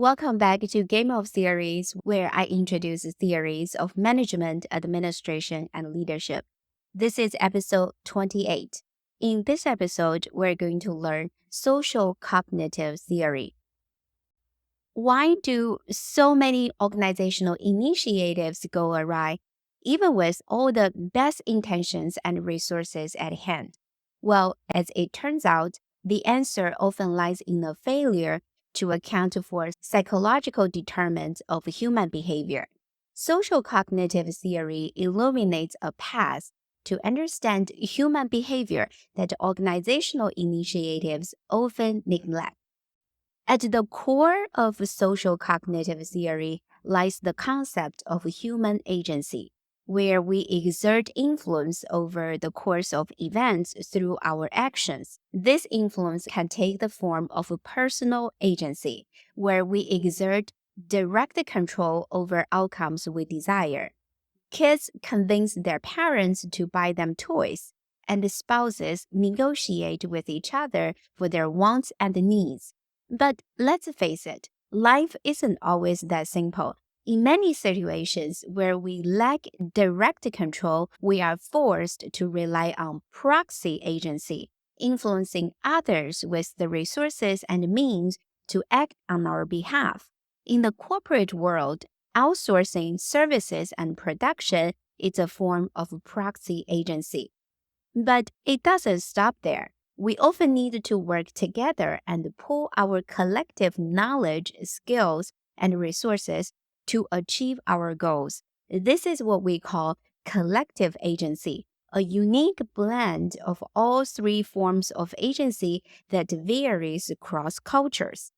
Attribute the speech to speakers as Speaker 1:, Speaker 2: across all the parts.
Speaker 1: Welcome back to Game of Theories, where I introduce theories of management, administration, and leadership. This is episode 28. In this episode, we're going to learn social cognitive theory. Why do so many organizational initiatives go awry, even with all the best intentions and resources at hand? Well, as it turns out, the answer often lies in a failure to account for psychological determinants of human behavior. Social cognitive theory illuminates a path to understand human behavior that organizational initiatives often neglect. At the core of social cognitive theory lies the concept of human agency, where we exert influence over the course of events through our actions. This influence can take the form of personal agency, where we exert direct control over outcomes we desire. Kids convince their parents to buy them toys, and spouses negotiate with each other for their wants and needs. But let's face it, life isn't always that simple. In many situations where we lack direct control, we are forced to rely on proxy agency, influencing others with the resources and means to act on our behalf. In the corporate world, outsourcing services and production is a form of proxy agency. But it doesn't stop there. We often need to work together and pool our collective knowledge, skills, and resources to achieve our goals. This is what we call collective agency, a unique blend of all three forms of agency that varies across cultures.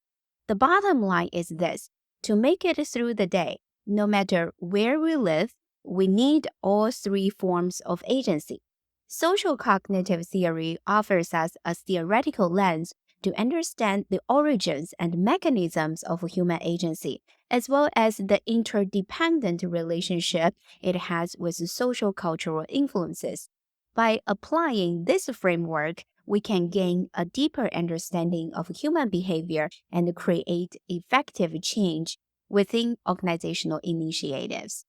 Speaker 1: The bottom line is this: to make it through the day, no matter where we live, we need all three forms of agency. Social cognitive theory offers us a theoretical lens to understand the origins and mechanisms of human agency, as well as the interdependent relationship it has with social cultural influences. By applying this framework, we can gain a deeper understanding of human behavior and create effective change within organizational initiatives.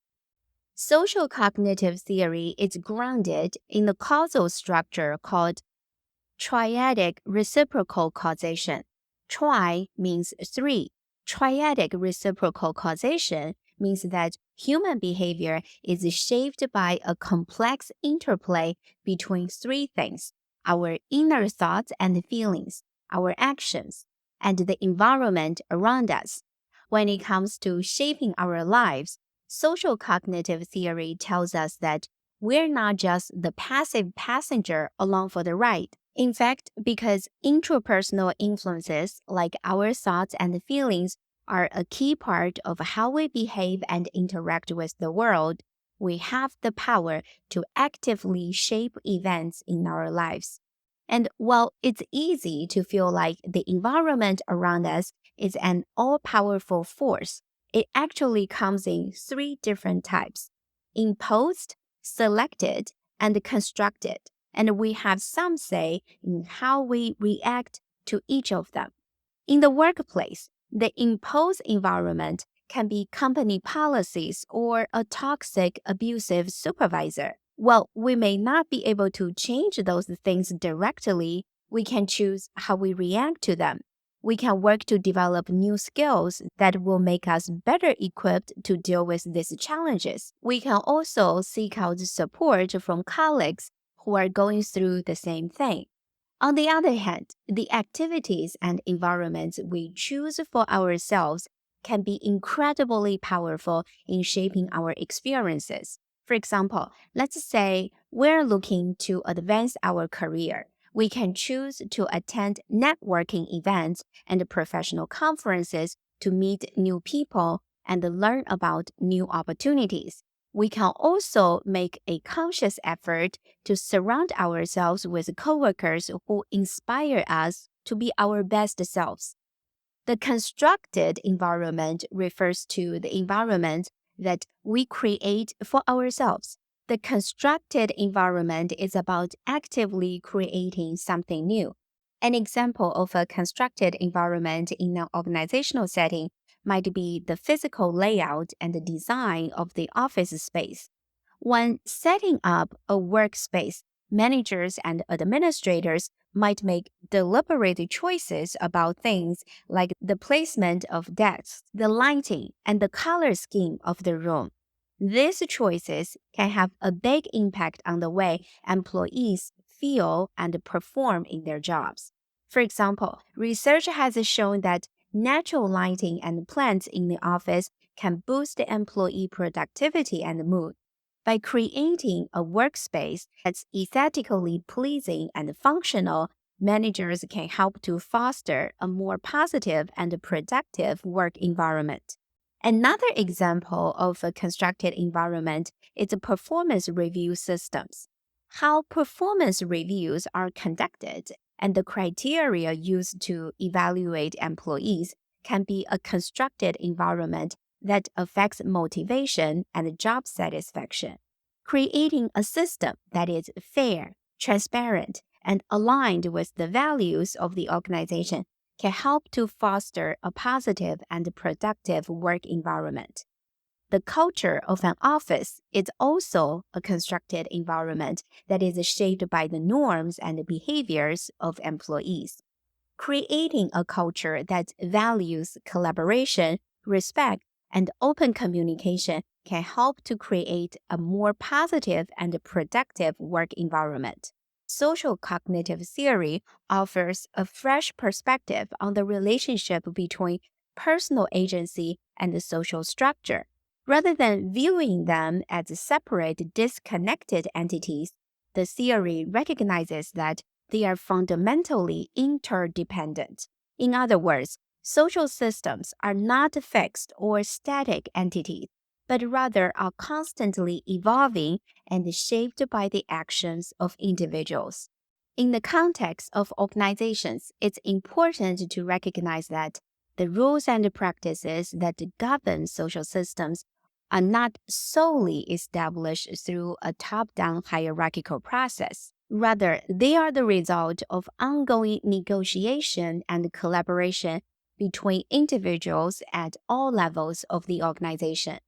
Speaker 1: Social cognitive theory is grounded in the causal structure called triadic reciprocal causation. Tri means three. Triadic reciprocal causation means that human behavior is shaped by a complex interplay between three things: our inner thoughts and feelings, our actions, and the environment around us. When it comes to shaping our lives, social cognitive theory tells us that we're not just the passive passenger along for the ride. In fact, because intrapersonal influences like our thoughts and feelings are a key part of how we behave and interact with the world, we have the power to actively shape events in our lives. And while it's easy to feel like the environment around us is an all-powerful force, it actually comes in three different types: imposed, selected, and constructed. And we have some say in how we react to each of them. In the workplace, the imposed environment can be company policies or a toxic, abusive supervisor. While we may not be able to change those things directly, we can choose how we react to them. We can work to develop new skills that will make us better equipped to deal with these challenges. We can also seek out support from colleagues who are going through the same thing. On the other hand, the activities and environments we choose for ourselves can be incredibly powerful in shaping our experiences. For example, let's say we're looking to advance our career. We can choose to attend networking events and professional conferences to meet new people and learn about new opportunities. We can also make a conscious effort to surround ourselves with coworkers who inspire us to be our best selves. The constructed environment refers to the environment that we create for ourselves. The constructed environment is about actively creating something new. An example of a constructed environment in an organizational setting might be the physical layout and the design of the office space. When setting up a workspace, managers and administrators might make deliberate choices about things like the placement of desks, the lighting, and the color scheme of the room. These choices can have a big impact on the way employees feel and perform in their jobs. For example, research has shown that natural lighting and plants in the office can boost employee productivity and mood. By creating a workspace that's aesthetically pleasing and functional, managers can help to foster a more positive and productive work environment. Another example of a constructed environment is the performance review systems. How performance reviews are conducted and the criteria used to evaluate employees can be a constructed environment that affects motivation and job satisfaction. Creating a system that is fair, transparent, and aligned with the values of the organization can help to foster a positive and productive work environment. The culture of an office is also a constructed environment that is shaped by the norms and behaviors of employees. Creating a culture that values collaboration, respect, and open communication can help to create a more positive and productive work environment. Social cognitive theory offers a fresh perspective on the relationship between personal agency and the social structure. Rather than viewing them as separate, disconnected entities, the theory recognizes that they are fundamentally interdependent. In other words, social systems are not fixed or static entities, but rather are constantly evolving and shaped by the actions of individuals. In the context of organizations, it's important to recognize that the rules and practices that govern social systems are not solely established through a top-down hierarchical process. Rather, they are the result of ongoing negotiation and collaboration between individuals at all levels of the organization.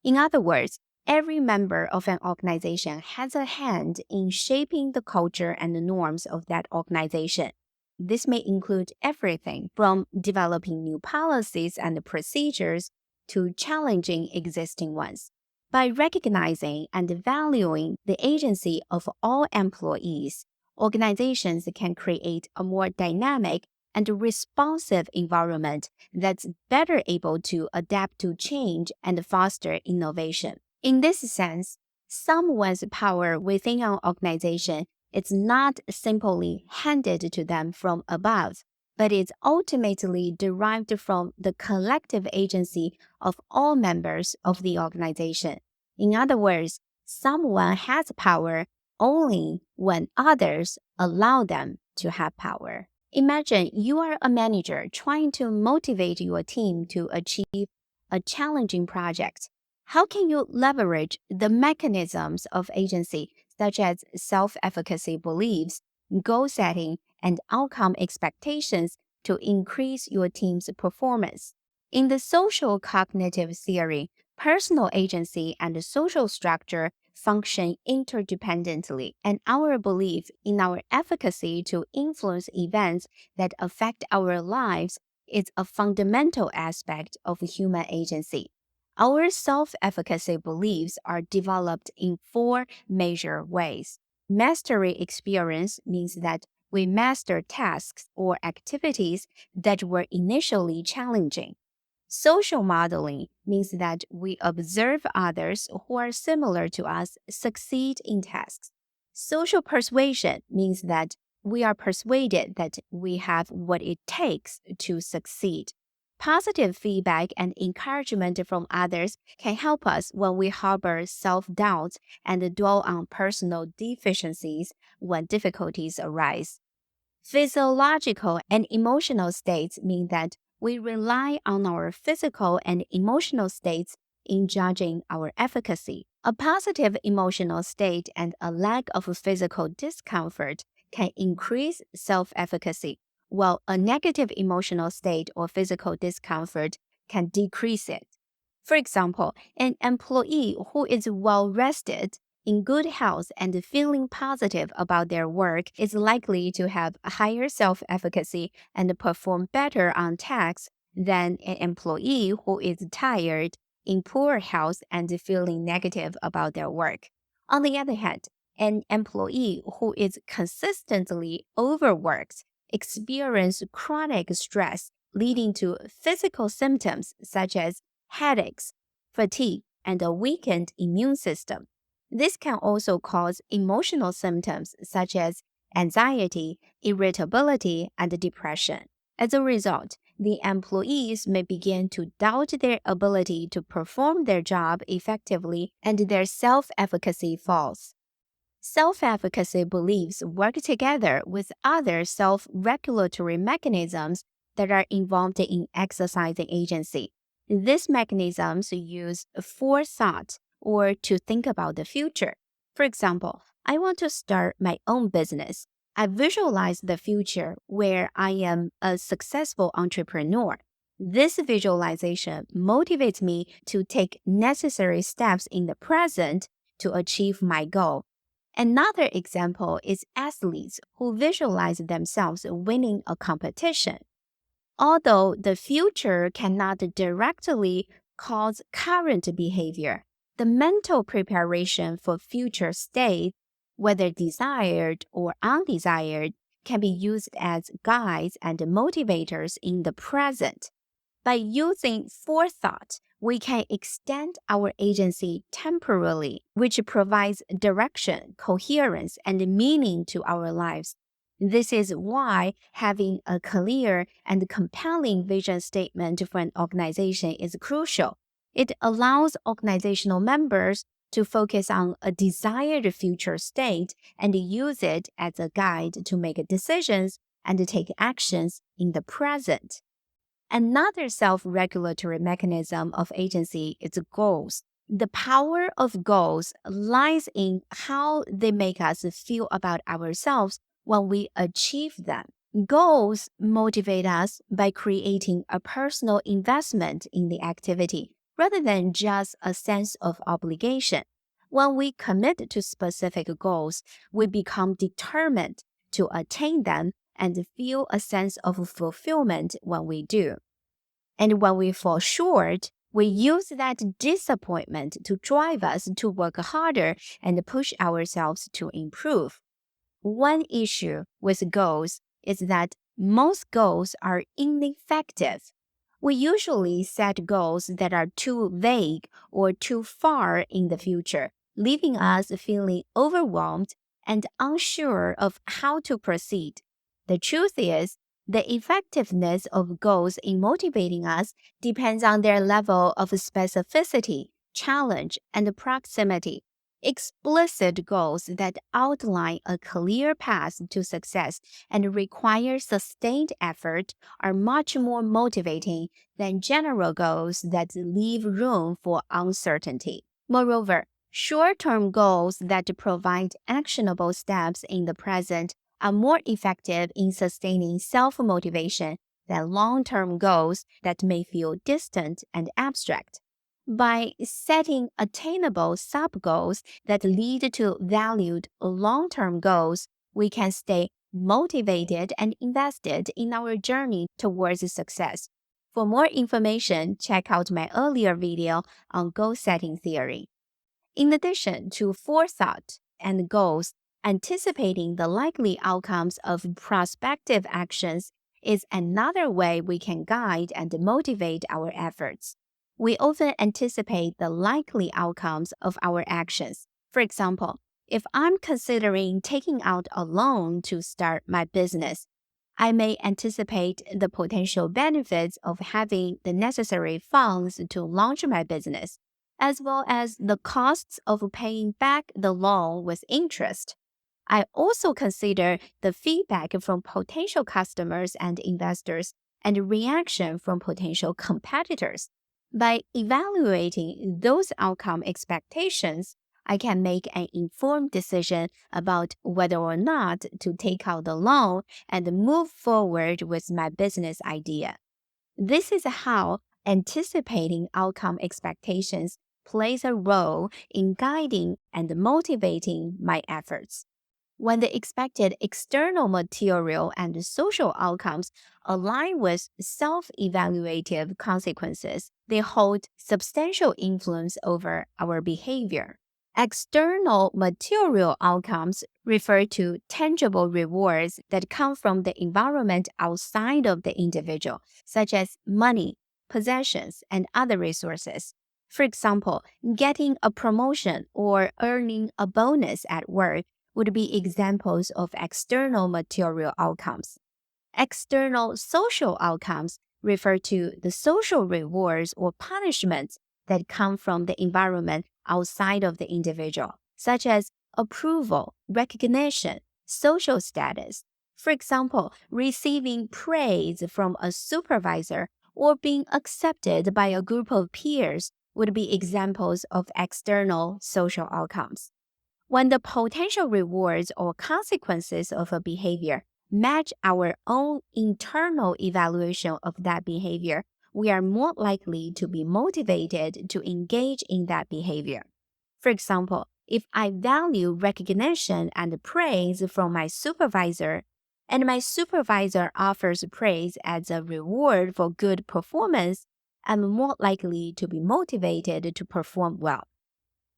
Speaker 1: In other words, every member of an organization has a hand in shaping the culture and the norms of that organization. This may include everything from developing new policies and procedures to challenging existing ones. By recognizing and valuing the agency of all employees, organizations can create a more dynamic and responsive environment that's better able to adapt to change and foster innovation. In this sense, someone's power within an organization is not simply handed to them from above, but is ultimately derived from the collective agency of all members of the organization. In other words, someone has power only when others allow them to have power. Imagine you are a manager trying to motivate your team to achieve a challenging project. How can you leverage the mechanisms of agency, such as self-efficacy beliefs, goal setting, and outcome expectations, to increase your team's performance? In the social cognitive theory, personal agency and social structure function interdependently, and our belief in our efficacy to influence events that affect our lives is a fundamental aspect of human agency. Our self-efficacy beliefs are developed in four major ways. Mastery experience means that we master tasks or activities that were initially challenging. Social modeling means that we observe others who are similar to us succeed in tasks. Social persuasion means that we are persuaded that we have what it takes to succeed. Positive feedback and encouragement from others can help us when we harbor self-doubt and dwell on personal deficiencies when difficulties arise. Physiological and emotional states mean that we rely on our physical and emotional states in judging our efficacy. A positive emotional state and a lack of physical discomfort can increase self-efficacy, while a negative emotional state or physical discomfort can decrease it. For example, an employee who is well rested, in good health, and feeling positive about their work is likely to have higher self-efficacy and perform better on tasks than an employee who is tired, in poor health, and feeling negative about their work. On the other hand, an employee who is consistently overworked experience chronic stress leading to physical symptoms such as headaches, fatigue, and a weakened immune system. This can also cause emotional symptoms such as anxiety, irritability, and depression. As a result, the employees may begin to doubt their ability to perform their job effectively and their self-efficacy falls. Self-efficacy beliefs work together with other self-regulatory mechanisms that are involved in exercising agency. These mechanisms use forethought or to think about the future. For example, I want to start my own business. I visualize the future where I am a successful entrepreneur. This visualization motivates me to take necessary steps in the present to achieve my goal. Another example is athletes who visualize themselves winning a competition. Although the future cannot directly cause current behavior, the mental preparation for future state, whether desired or undesired, can be used as guides and motivators in the present. By using forethought, we can extend our agency temporally, which provides direction, coherence, and meaning to our lives. This is why having a clear and compelling vision statement for an organization is crucial. It allows organizational members to focus on a desired future state and use it as a guide to make decisions and take actions in the present. Another self-regulatory mechanism of agency is goals. The power of goals lies in how they make us feel about ourselves when we achieve them. Goals motivate us by creating a personal investment in the activity rather than just a sense of obligation. When we commit to specific goals, we become determined to attain them and feel a sense of fulfillment when we do. And when we fall short, we use that disappointment to drive us to work harder and push ourselves to improve. One issue with goals is that most goals are ineffective. We usually set goals that are too vague or too far in the future, leaving us feeling overwhelmed and unsure of how to proceed. The truth is, the effectiveness of goals in motivating us depends on their level of specificity, challenge, and proximity. Explicit goals that outline a clear path to success and require sustained effort are much more motivating than general goals that leave room for uncertainty. Moreover, short-term goals that provide actionable steps in the present are more effective in sustaining self-motivation than long-term goals that may feel distant and abstract. By setting attainable sub-goals that lead to valued long-term goals, we can stay motivated and invested in our journey towards success. For more information, check out my earlier video on goal setting theory. In addition to forethought and goals, anticipating the likely outcomes of prospective actions is another way we can guide and motivate our efforts. We often anticipate the likely outcomes of our actions. For example, if I'm considering taking out a loan to start my business, I may anticipate the potential benefits of having the necessary funds to launch my business, as well as the costs of paying back the loan with interest. I also consider the feedback from potential customers and investors and reaction from potential competitors. By evaluating those outcome expectations, I can make an informed decision about whether or not to take out the loan and move forward with my business idea. This is how anticipating outcome expectations plays a role in guiding and motivating my efforts. When the expected external material and social outcomes align with self evaluative consequences, they hold substantial influence over our behavior. External material outcomes refer to tangible rewards that come from the environment outside of the individual, such as money, possessions, and other resources. For example, getting a promotion or earning a bonus at work would be examples of external material outcomes. External social outcomes refer to the social rewards or punishments that come from the environment outside of the individual, such as approval, recognition, social status. For example, receiving praise from a supervisor or being accepted by a group of peers would be examples of external social outcomes. When the potential rewards or consequences of a behavior match our own internal evaluation of that behavior, we are more likely to be motivated to engage in that behavior. For example, if I value recognition and praise from my supervisor, and my supervisor offers praise as a reward for good performance, I'm more likely to be motivated to perform well.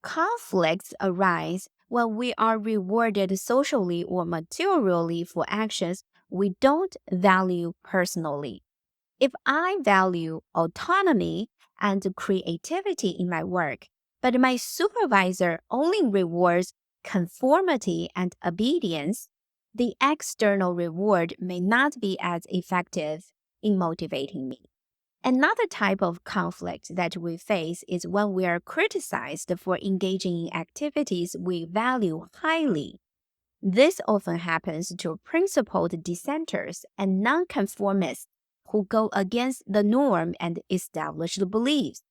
Speaker 1: Conflicts arise when we are rewarded socially or materially for actions we don't value personally. If I value autonomy and creativity in my work, but my supervisor only rewards conformity and obedience, the external reward may not be as effective in motivating me. Another type of conflict that we face is when we are criticized for engaging in activities we value highly. This often happens to principled dissenters and nonconformists who go against the norm and established beliefs.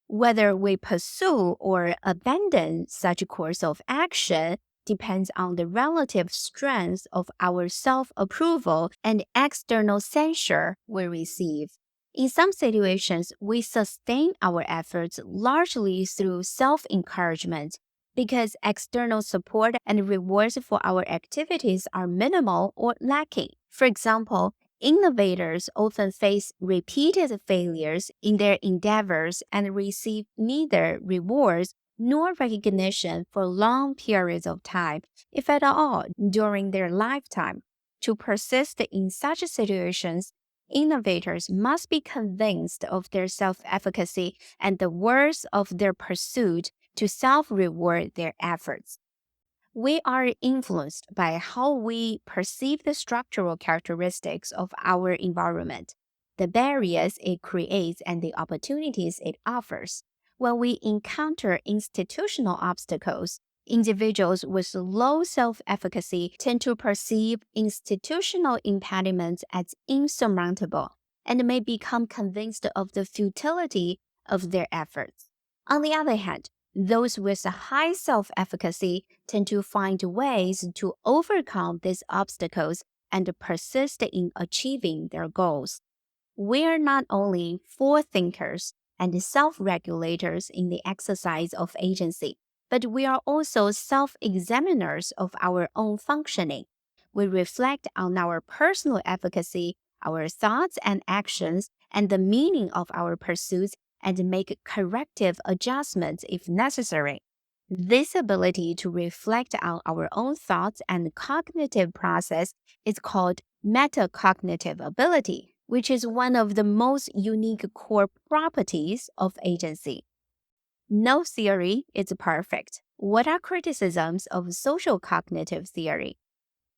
Speaker 1: Whether we pursue or abandon such a course of action depends on the relative strength of our self-approval and external censure we receive. In some situations, we sustain our efforts largely through self-encouragement because external support and rewards for our activities are minimal or lacking. For example, innovators often face repeated failures in their endeavors and receive neither rewards nor recognition for long periods of time, if at all, during their lifetime. To persist in such situations, innovators must be convinced of their self-efficacy and the worth of their pursuit to self-reward their efforts. We are influenced by how we perceive the structural characteristics of our environment, the barriers it creates, and the opportunities it offers. When we encounter institutional obstacles, individuals with low self-efficacy tend to perceive institutional impediments as insurmountable and may become convinced of the futility of their efforts. On the other hand, those with a high self-efficacy tend to find ways to overcome these obstacles and persist in achieving their goals. We are not only forethinkers and self-regulators in the exercise of agency, but we are also self-examiners of our own functioning. We reflect on our personal efficacy, our thoughts and actions, and the meaning of our pursuits and make corrective adjustments if necessary. This ability to reflect on our own thoughts and cognitive process is called metacognitive ability, which is one of the most unique core properties of agency. No theory is perfect. What are criticisms of social cognitive theory?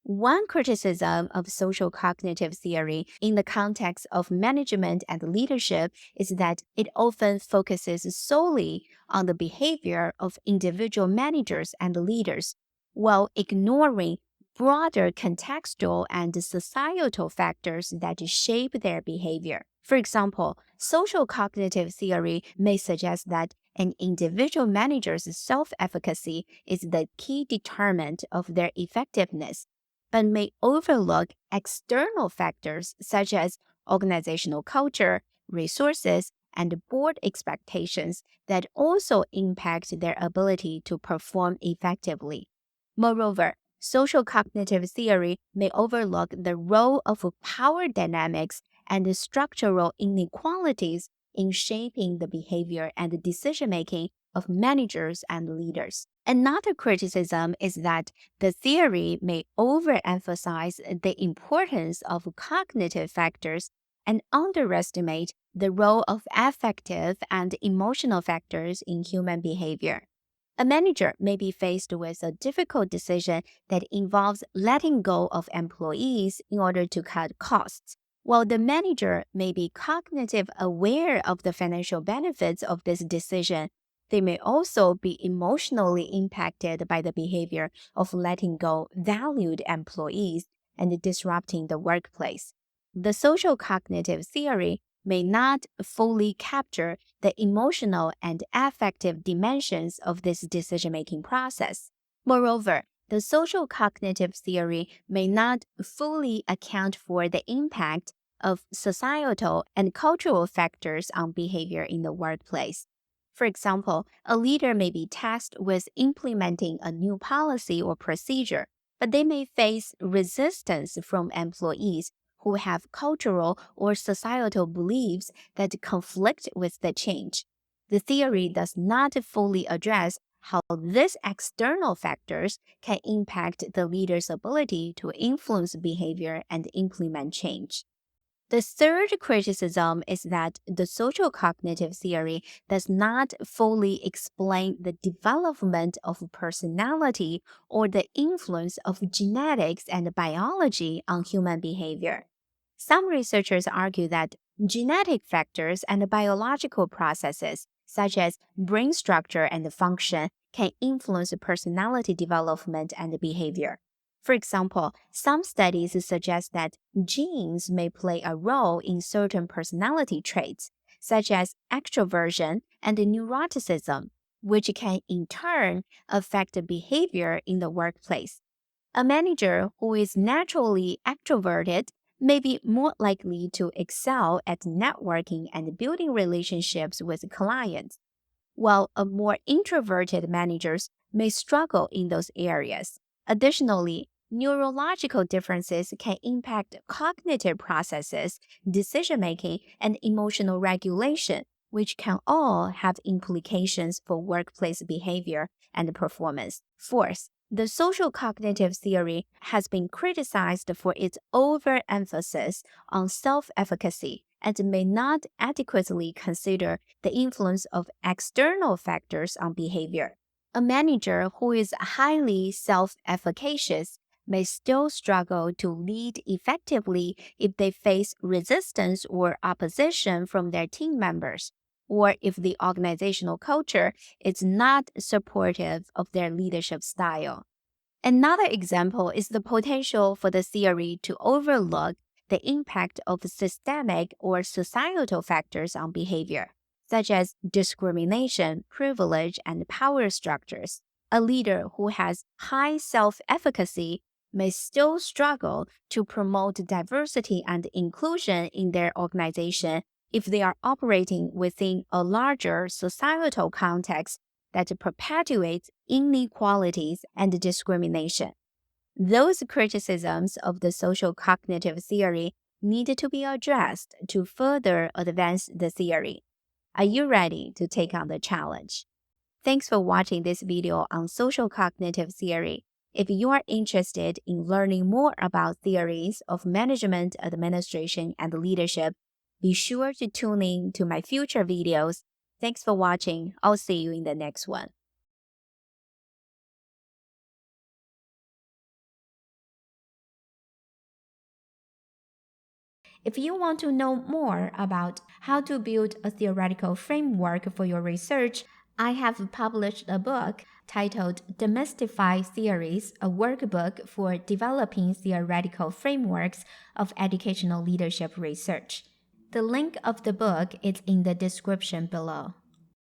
Speaker 1: One criticism of social cognitive theory in the context of management and leadership is that it often focuses solely on the behavior of individual managers and leaders, while ignoring broader contextual and societal factors that shape their behavior. For example, social cognitive theory may suggest that an individual manager's self-efficacy is the key determinant of their effectiveness, but may overlook external factors such as organizational culture, resources, and board expectations that also impact their ability to perform effectively. Moreover, social cognitive theory may overlook the role of power dynamics and structural inequalities in shaping the behavior and decision making of managers and leaders. Another criticism is that the theory may overemphasize the importance of cognitive factors and underestimate the role of affective and emotional factors in human behavior. A manager may be faced with a difficult decision that involves letting go of employees in order to cut costs. While the manager may be cognitive aware of the financial benefits of this decision, they may also be emotionally impacted by the behavior of letting go valued employees and disrupting the workplace. The social cognitive theory may not fully capture the emotional and affective dimensions of this decision-making process. Moreover, the social cognitive theory may not fully account for the impact of societal and cultural factors on behavior in the workplace. For example, a leader may be tasked with implementing a new policy or procedure, but they may face resistance from employees who have cultural or societal beliefs that conflict with the change. The theory does not fully address how these external factors can impact the leader's ability to influence behavior and implement change. The third criticism is that the social cognitive theory does not fully explain the development of personality or the influence of genetics and biology on human behavior. Some researchers argue that genetic factors and biological processes, such as brain structure and function, can influence personality development and behavior. For example, some studies suggest that genes may play a role in certain personality traits, such as extroversion and neuroticism, which can in turn affect behavior in the workplace. A manager who is naturally extroverted may be more likely to excel at networking and building relationships with clients, while a more introverted managers may struggle in those areas. Additionally, neurological differences can impact cognitive processes, decision making, and emotional regulation, which can all have implications for workplace behavior and performance. Fourth, the social cognitive theory has been criticized for its overemphasis on self-efficacy and may not adequately consider the influence of external factors on behavior. A manager who is highly self-efficacious may still struggle to lead effectively if they face resistance or opposition from their team members, or if the organizational culture is not supportive of their leadership style. Another example is the potential for the theory to overlook the impact of systemic or societal factors on behavior, such as discrimination, privilege, and power structures. A leader who has high self-efficacy may still struggle to promote diversity and inclusion in their organization if they are operating within a larger societal context that perpetuates inequalities and discrimination. Those criticisms of the social cognitive theory need to be addressed to further advance the theory. Are you ready to take on the challenge? Thanks for watching this video on social cognitive theory. If you are interested in learning more about theories of management, administration, and leadership, be sure to tune in to my future videos. Thanks for watching. I'll see you in the next one. If you want to know more about how to build a theoretical framework for your research, I have published a book titled Demystify Theories, a workbook for developing theoretical frameworks of educational leadership research. The link of the book is in the description below.